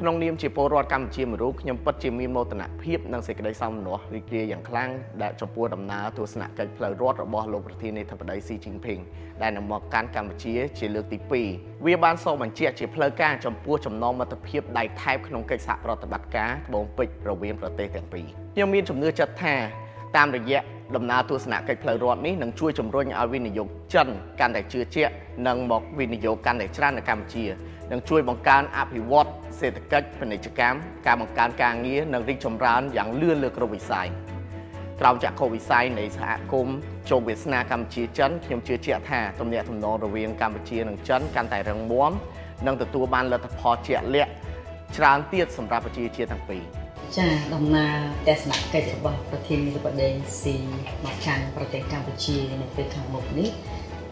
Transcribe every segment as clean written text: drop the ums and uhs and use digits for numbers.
ក្នុងនាមជាពលរដ្ឋកម្ពុជាមួយរូបខ្ញុំពិតជាមានមោទនភាពនិងសេចក្តីសោមនស្សរីករាយយ៉ាងខ្លាំងដែលចំពោះដំណើរទស្សនកិច្ចផ្លូវរដ្ឋរបស់លោកប្រធានាធិបតីស៊ីជីនភីងដែលនឹងមកកាន់កម្ពុជាជាលើកទី2វាបានសបញ្ជាក់ជាផ្លូវការចំពោះចំណងមិត្តភាពដៃថែបក្នុងកិច្ចសហប្រតិបត្តិការត្បូងពេជ្ររវាងប្រទេសទាំងពីរខ្ញុំមានជំនឿចិត្តថាតាមរយៈដំណើរទស្សនកិច្ចផ្លូវរដ្ឋនេះនឹងជួយជំរុញឲ្យវិនិយោគចិនកាន់តែជឿជាក់និងមកវិនិយោគកាន់តែច្រើននៅកម្ពុជានឹងជួយបង្កើនអភិវឌ្ឍសេដ្ឋកិច្ចពាណិជ្ជកម្មការបង្កើនការងារនិងរីកចម្រើនយ៉ាងលឿនលើគ្រប់វិស័យក្រោមចក្ខុវិស័យនៃសហគមន៍ជោគវាសនាកម្ពុជាចិនខ្ញុំជឿជាក់ថាទំនាក់ទំនងរវាងកម្ពុជានិងចិនកាន់តែរឹងមាំនិងទទួលបានលទ្ធផលជាក់លាក់ច្រើនទៀតសម្រាប់ប្រជាជាតិទាំងពីរចាដំណើរទស្សនកិច្ចរបស់ប្រធានាធិបតីស៊ីមកកាន់ប្រទេសកម្ពុជានៅពេលខាងមុខនេះ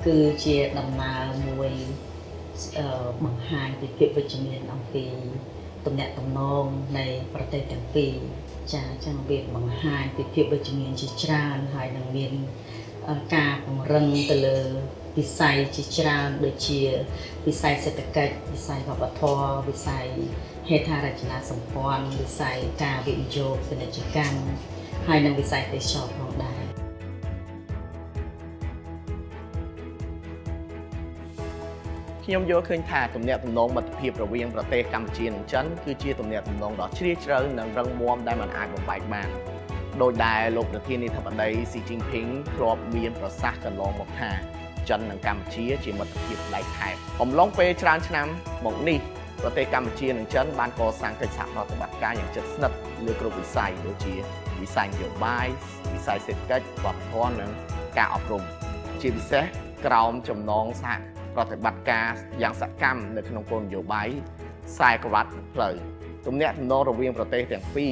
គឺជាដំណើរមួយបង្ហាញពីភាពវិជ្ជមានអំពីទំនាក់ទំនងនៃប្រទេសទាំងពីរចាចឹងវាបង្ហាញពីភាពវិជ្ជមានជាច្រើនហើយនឹងមានការពង្រឹងទៅលើវិស័យជាច្រើនដូចជាវិស័យសេដ្ឋកិច្ចវិស័យវប្បធម៌វិស័យហេដ្ឋារចនាសម្ព័ន្ធវិស័យការវិនិយោគពាណិជ្ជកម្មហើយនិងវិស័យទេសចរណ៍ផងដែរខ្ញុំយល់ឃើញថាទំនាក់ទំនងមិត្តភាពរវាងប្រទេសកម្ពុជានិងចិនគឺជាទំនាក់ទំនងដ៏ជ្រាលជ្រៅនិងរឹងមាំដែលមិនអាចបំបែកបានដោយដែលលោកប្រធានាធិបតីស៊ីជីនភីងធ្លាប់មានប្រសាសន៍កន្លងមកថាចិននិងកម្ពុជាជាមិត្តភាពដៃថែបអំឡុងពេលច្រើនឆ្នាំមកនេះប្រទេសកម្ពុជានិងចិនបានកសាងកិច្ចសហប្រតិបត្តិការយ៉ាងជិតស្និទ្ធលើគ្រប់វិស័យដូចជាវិស័យនយោបាយវិស័យសេដ្ឋកិច្ចវប្បធម៌និងការអប់រំជាពិសេសក្រោមចំណងសហប្រតិបត្តិការយ៉ាងសកម្មនៅក្នុងគោលនយោបាយខ្សែក្រវ៉ាត់ផ្លូវទំនាក់ទំនងរវាងប្រទេសទាំងពីរ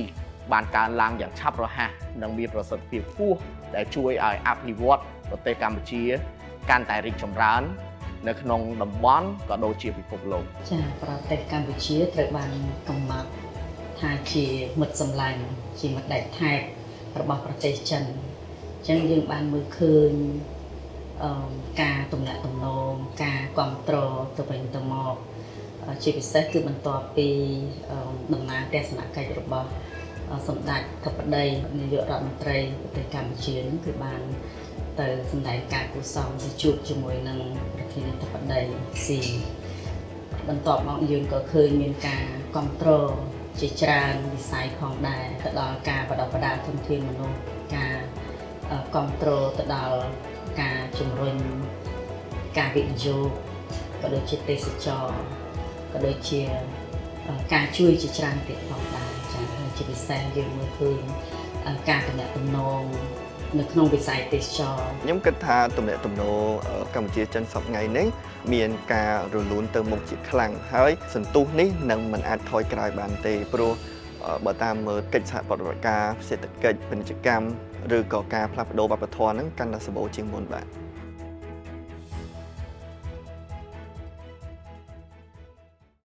បានកើនឡើងយ៉ាងឆាប់រហ័សនិងមានប្រសិទ្ធភាពខ្ពស់ដែលជួយឲ្យអភិវឌ្ឍប្រទេសកម្ពុជាកាន់តែរីកចម្រើននៅក្នុងតំបន់ក៏ដូចជាពិភពលោកចាប្រទេសកម្ពុជាត្រូវបានកំណត់ថាជាមិត្តសម្លាញ់ជាមិត្តដៃថែបរបស់ប្រទេសចិនអញ្ចឹងយើងបានមើលឃើញការទំនាក់ទំនងការគ្រប់គ្រងទៅវិញទៅមកជាពិសេសគឺបន្ទាប់ពីដំណើរទស្សនកិច្ចរបស់សម្ដេចធិបតីនាយករដ្ឋមន្ត្រីប្រទេសកម្ពុជានឹងគឺបានទៅសម្ដែងការគូសងទៅជួបជាមួយនឹងប្រធានាធិបតីស៊ីបន្ទាប់មកយើងក៏ឃើញមានការគ្រប់គ្រងជាច្រើនវិស័យផងដែរទៅដល់ការបដិបដាធនធានមនុស្សការគ្រប់គ្រងទៅដល់ការជំរុញការវិនិយោគក៏ដូចជាទេសចរណ៍ក៏ដូចជាការជួយជាច្រើនទៀតផងដែរចា៎ហើយជាពិសេសយើងមើលឃើញការទំនាក់ទំនងនៅក្នុងវិស័យទេសចរណ៍ខ្ញុំគិតថាទំនាក់ទំនងកម្ពុជាចិនសប្តាហ៍នេះមានការរលូនទៅមុខជាខ្លាំងហើយសន្ទុះនេះនឹងមិនអាចថយក្រោយបានទេព្រោះបើតាមមើលកិច្ចសហប្រតិបត្តិការសេដ្ឋកិច្ចពាណិជ្ជកម្មឬក៏ការផ្លាស់ប្ដូរវប្បធម៌ហ្នឹងកាន់តែសម្បូរជាងមុនបាទ